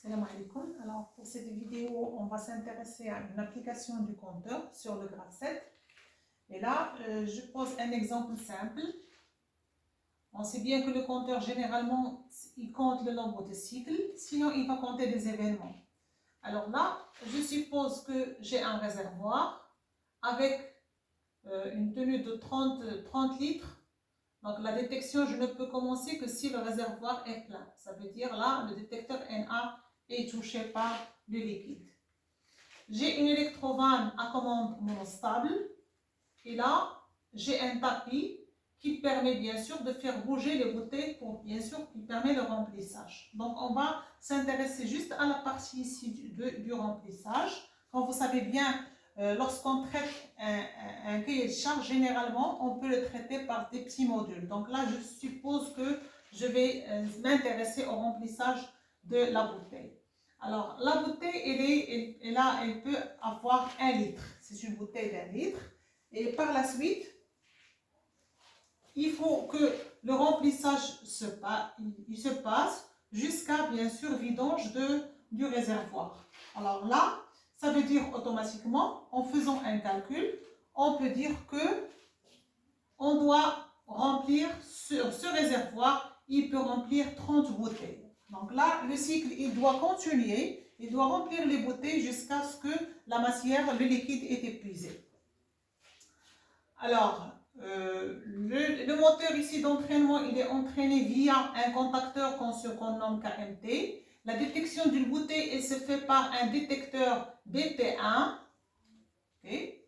Salam alaikum. Alors pour cette vidéo, on va s'intéresser à une application du compteur sur le graphe 7. Et là, je pose un exemple simple. On sait bien que le compteur, généralement, il compte le nombre de cycles, sinon il va compter des événements. Alors là, je suppose que j'ai un réservoir avec une tenue de 30 litres. Donc la détection, je ne peux commencer que si le réservoir est plein. Ça veut dire là, le détecteur NA est touché par le liquide. J'ai une électrovanne à commande monostable. Et là, j'ai un tapis qui permet bien sûr de faire bouger les bouteilles pour bien sûr qui permet le remplissage. Donc on va s'intéresser juste à la partie ici du remplissage. Comme vous savez bien, lorsqu'on traite un cahier de charge, généralement on peut le traiter par des petits modules. Donc là, je suppose que je vais m'intéresser au remplissage de la bouteille. Alors la bouteille, elle peut avoir 1 litre. C'est une bouteille d'1 litre. Et par la suite, il faut que le remplissage se passe jusqu'à, bien sûr, vidange du réservoir. Alors là, ça veut dire automatiquement, en faisant un calcul, on peut dire que on doit remplir ce réservoir, il peut remplir 30 bouteilles. Donc là, le cycle, il doit continuer, il doit remplir les bouteilles jusqu'à ce que la matière, le liquide est épuisé. Alors, le moteur ici d'entraînement, il est entraîné via un contacteur qu'on nomme KMT. La détection d'une bouteille, elle se fait par un détecteur BP1. Okay.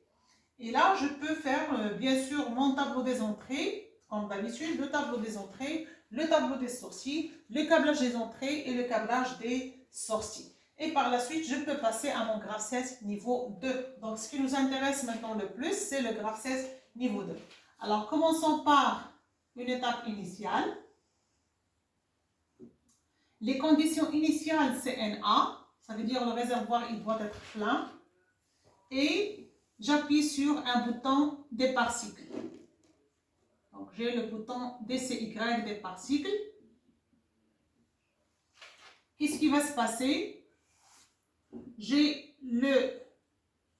Et là, je peux faire, bien sûr, mon tableau des entrées, comme d'habitude, le tableau des entrées, le tableau des sorties, le câblage des entrées et le câblage des sorties. Et par la suite, je peux passer à mon graphe 16 niveau 2. Donc, ce qui nous intéresse maintenant le plus, c'est le graphe 16 niveau 2. Alors, commençons par une étape initiale. Les conditions initiales, c'est NA. Ça veut dire le réservoir, il doit être plein. Et j'appuie sur un bouton départ cycle. Donc, j'ai le bouton DCY départ cycle. Qu'est-ce qui va se passer? J'ai le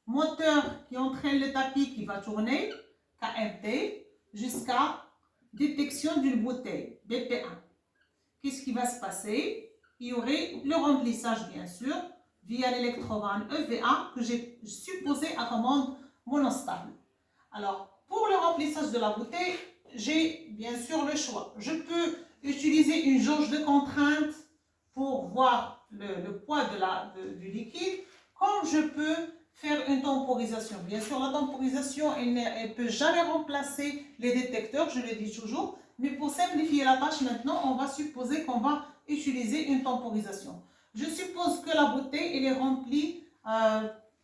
moteur qui entraîne le tapis qui va tourner, KMT, jusqu'à détection d'une bouteille, BP1. Qu'est-ce qui va se passer? Il y aurait le remplissage, bien sûr, via l'électrovanne EVA que j'ai supposé à commande monostable. Alors, pour le remplissage de la bouteille, j'ai bien sûr le choix. Je peux utiliser une jauge de contrainte pour voir le poids du liquide, comme je peux faire une temporisation. Bien sûr, la temporisation, elle ne peut jamais remplacer les détecteurs, je le dis toujours, mais pour simplifier la tâche maintenant, on va supposer qu'on va utiliser une temporisation. Je suppose que la bouteille, elle est remplie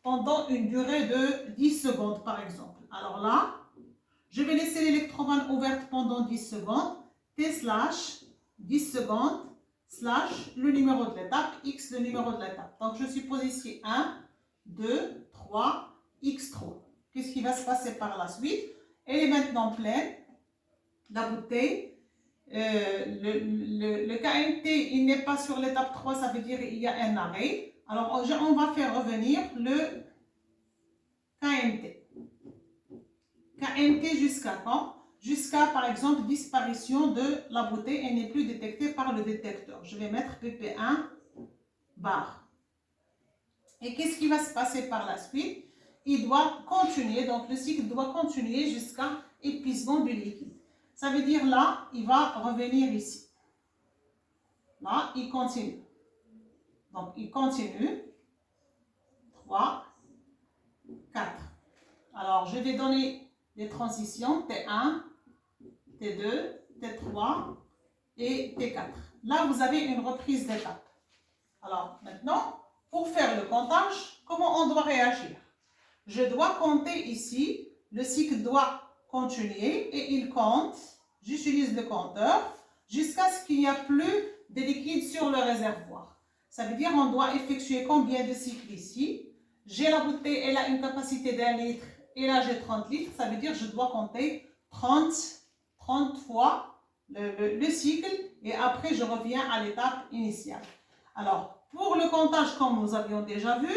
pendant une durée de 10 secondes, par exemple. Alors là, je vais laisser l'électrovanne ouverte pendant 10 secondes, T/10 secondes, / le numéro de l'étape, X le numéro de l'étape. Donc je suppose ici 1, 2, 3, X3. Qu'est-ce qui va se passer par la suite? Elle est maintenant pleine, la bouteille. Le KMT, il n'est pas sur l'étape 3, ça veut dire qu'il y a un arrêt. Alors on va faire revenir le KMT. KMT jusqu'à quand? Jusqu'à, par exemple, disparition de la bouteille, elle n'est plus détectée par le détecteur. Je vais mettre PP1 bar. Et qu'est-ce qui va se passer par la suite? Il doit continuer, donc le cycle doit continuer jusqu'à épuisement du liquide. Ça veut dire là, il va revenir ici. Là, il continue. Donc, il continue. 3, 4. Alors, je vais donner les transitions T1, T2, T3 et T4. Là, vous avez une reprise d'étape. Alors, maintenant, pour faire le comptage, comment on doit réagir? Je dois compter ici, le cycle doit continuer et il compte, j'utilise le compteur, jusqu'à ce qu'il n'y a plus de liquide sur le réservoir. Ça veut dire qu'on doit effectuer combien de cycles ici? J'ai la bouteille, elle a une capacité d'1 litre et là j'ai 30 litres, ça veut dire que je dois compter 30 fois le cycle et après je reviens à l'étape initiale. Alors, pour le comptage, comme nous avions déjà vu,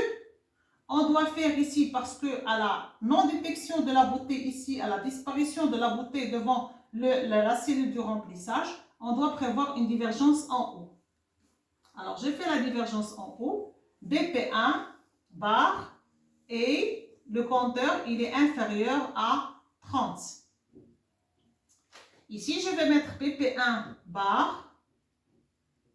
on doit faire ici, parce que à la non-détection de la bouteille ici, à la disparition de la bouteille devant la cellule du remplissage, on doit prévoir une divergence en haut. Alors, j'ai fait la divergence en haut, BP1 bar, et le compteur, il est inférieur à 30. Ici, je vais mettre BP1 bar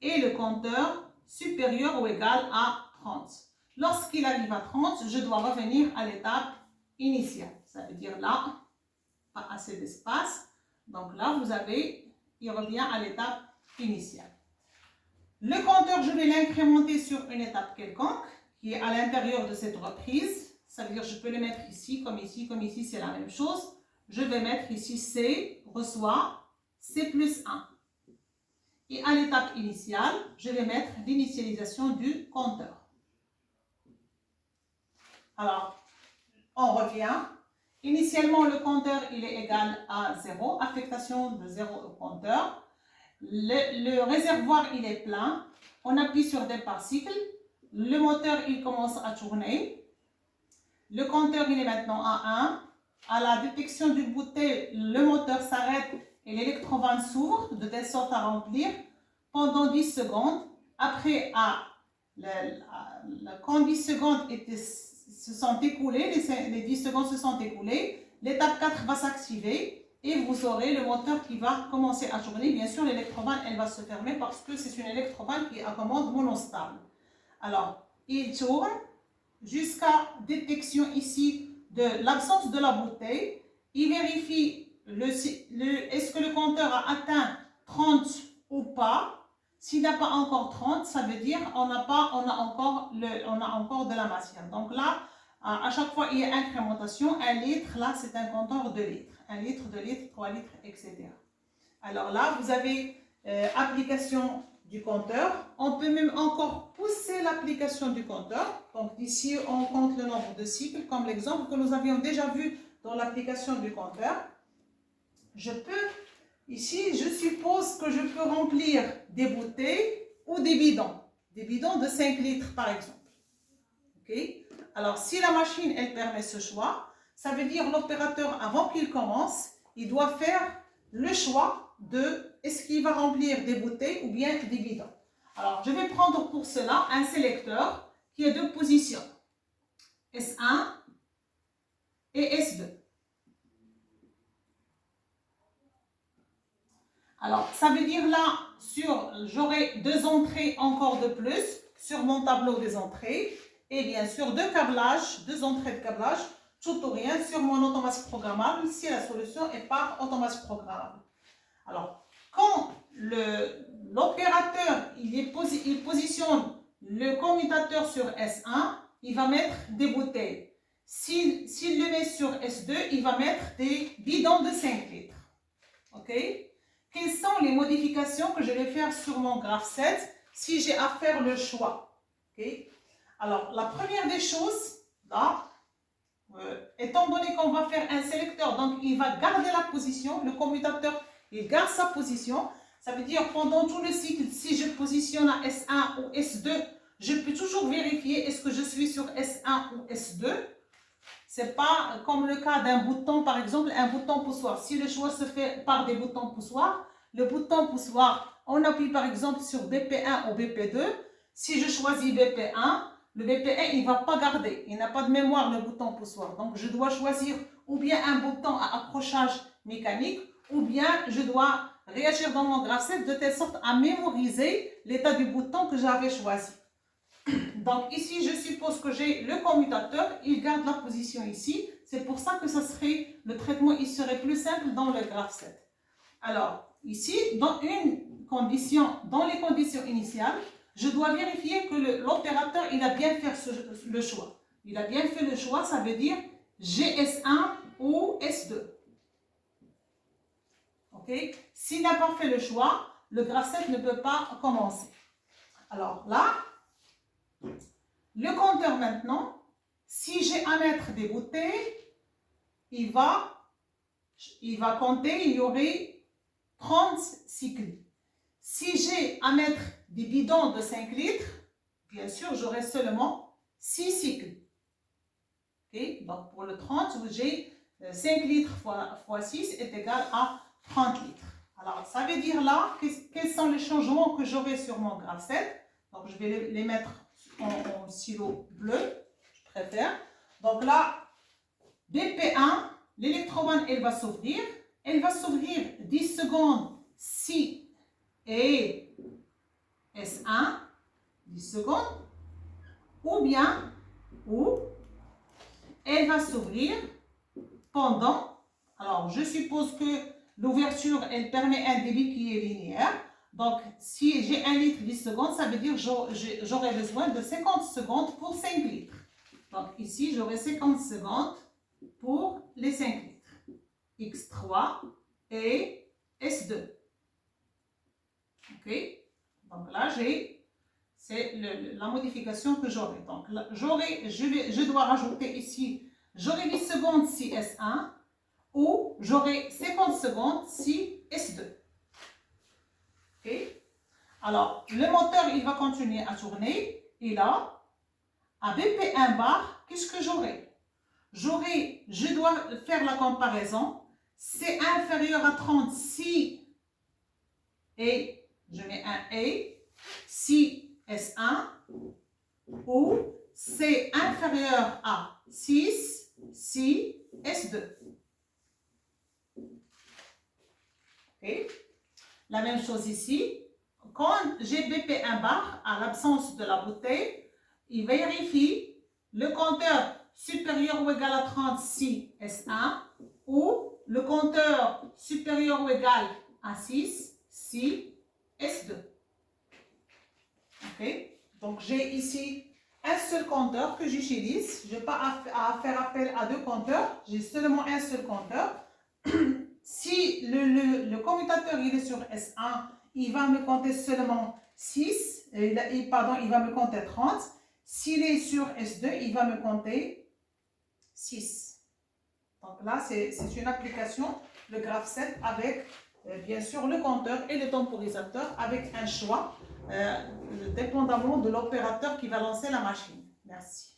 et le compteur supérieur ou égal à 30. Lorsqu'il arrive à 30, je dois revenir à l'étape initiale. Ça veut dire là, pas assez d'espace. Donc là, vous avez, il revient à l'étape initiale. Le compteur, je vais l'incrémenter sur une étape quelconque qui est à l'intérieur de cette reprise. Ça veut dire je peux le mettre ici, comme ici, c'est la même chose. Je vais mettre ici C, reçoit, C plus 1. Et à l'étape initiale, je vais mettre l'initialisation du compteur. Alors, on revient. Initialement, le compteur, il est égal à 0. Affectation de 0 au compteur. Le réservoir, il est plein. On appuie sur départ cycle. Le moteur, il commence à tourner. Le compteur, il est maintenant à 1. À la détection d'une bouteille, le moteur s'arrête et l'électrovanne s'ouvre de telle sorte à remplir pendant 10 secondes. Après, quand 10 secondes se sont écoulées, les 10 secondes se sont écoulées, l'étape 4 va s'activer et vous aurez le moteur qui va commencer à tourner. Bien sûr, l'électrovanne, elle va se fermer parce que c'est une électrovanne qui est à commande monostable. Alors, il tourne jusqu'à détection ici de l'absence de la bouteille. Il vérifie est-ce que le compteur a atteint 30 ou pas. S'il n'a pas encore 30, ça veut dire on a encore de la matière. Donc là, à chaque fois, il y a incrémentation. 1 litre, là, c'est un compteur de litres. 1 litre, 2 litres, 3 litres, etc. Alors là, vous avez application du compteur. On peut même encore pousser l'application du compteur. Donc ici, on compte le nombre de cycles, comme l'exemple que nous avions déjà vu dans l'application du compteur. Ici, je suppose que je peux remplir des bouteilles ou des bidons de 5 litres par exemple. Okay? Alors, si la machine, elle permet ce choix, ça veut dire l'opérateur, avant qu'il commence, il doit faire le choix de est-ce qu'il va remplir des bouteilles ou bien des bidons. Alors, je vais prendre pour cela un sélecteur qui est de position S1 et S2. Alors, ça veut dire là, j'aurai 2 entrées encore de plus sur mon tableau des entrées. Et bien sûr, 2 entrées de câblage, tout ou rien sur mon automatique programmable si la solution est par automatique programmable. Alors, quand l'opérateur il positionne le commutateur sur S1, il va mettre des bouteilles. S'il le met sur S2, il va mettre des bidons de 5 litres. OK? Quelles sont les modifications que je vais faire sur mon graphe 7 si j'ai à faire le choix? Okay. Alors, la première des choses, là, étant donné qu'on va faire un sélecteur, donc il va garder la position, le commutateur, il garde sa position. Ça veut dire pendant tout le cycle, si je positionne à S1 ou S2, je peux toujours vérifier est-ce que je suis sur S1 ou S2. Ce n'est pas comme le cas d'un bouton, par exemple, un bouton poussoir. Si le choix se fait par des boutons poussoirs, le bouton poussoir, on appuie par exemple sur BP1 ou BP2. Si je choisis BP1, le BP1, il ne va pas garder. Il n'a pas de mémoire, le bouton poussoir. Donc, je dois choisir ou bien un bouton à accrochage mécanique, ou bien je dois réagir dans mon graphe 7 de telle sorte à mémoriser l'état du bouton que j'avais choisi. Donc ici, je suppose que j'ai le commutateur, il garde la position ici. C'est pour ça que le traitement il serait plus simple dans le graphe 7. Alors, ici, dans les conditions initiales, je dois vérifier que l'opérateur, il a bien fait le choix. Il a bien fait le choix, ça veut dire GS1 ou S2. OK? S'il n'a pas fait le choix, le graphe 7 ne peut pas commencer. Alors là, le compteur maintenant, si j'ai à mettre des bouteilles, il va compter, il y aurait 30 cycles. Si j'ai à mettre des bidons de 5 litres, bien sûr, j'aurai seulement 6 cycles. Okay? Donc, pour le 30, j'ai 5 litres fois 6 est égal à 30 litres. Alors, ça veut dire là, quels sont les changements que j'aurai sur mon graphe 7. Donc, je vais les mettre en stylo bleu, je préfère. Donc là, BP1, l'électromagnétisme, elle va s'ouvrir. Elle va s'ouvrir 10 secondes si et S1, 10 secondes. Ou bien, elle va s'ouvrir pendant, alors je suppose que l'ouverture, elle permet un débit qui est linéaire. Donc, si j'ai 1 litre 10 secondes, ça veut dire que j'aurai besoin de 50 secondes pour 5 litres. Donc, ici, j'aurai 50 secondes pour les 5 litres. X3 et S2. OK? Donc là, c'est la modification que j'aurai. Donc, là, je dois rajouter ici, j'aurai 10 secondes si S1 ou j'aurai 50 secondes si S2. OK? Alors, le moteur, il va continuer à tourner. Et là, à BP1 bar, qu'est-ce que j'aurai? Je dois faire la comparaison. C'est inférieur à 30 si, et je mets un et, si S1, ou c'est inférieur à 6 si S2. Okay. La même chose ici. Quand j'ai BP1 bar, à l'absence de la bouteille, il vérifie le compteur supérieur ou égal à 30 si S1 ou le compteur supérieur ou égal à 6 si S2. Okay. Donc j'ai ici un seul compteur que j'utilise. Je n'ai pas à faire appel à 2 compteurs, j'ai seulement un seul compteur. Si le commutateur il est sur S1, il va me compter seulement 6, il va me compter 30. S'il est sur S2, il va me compter 6. Donc là, c'est une application, le graphe 7, avec bien sûr le compteur et le temporisateur, avec un choix, dépendamment de l'opérateur qui va lancer la machine. Merci.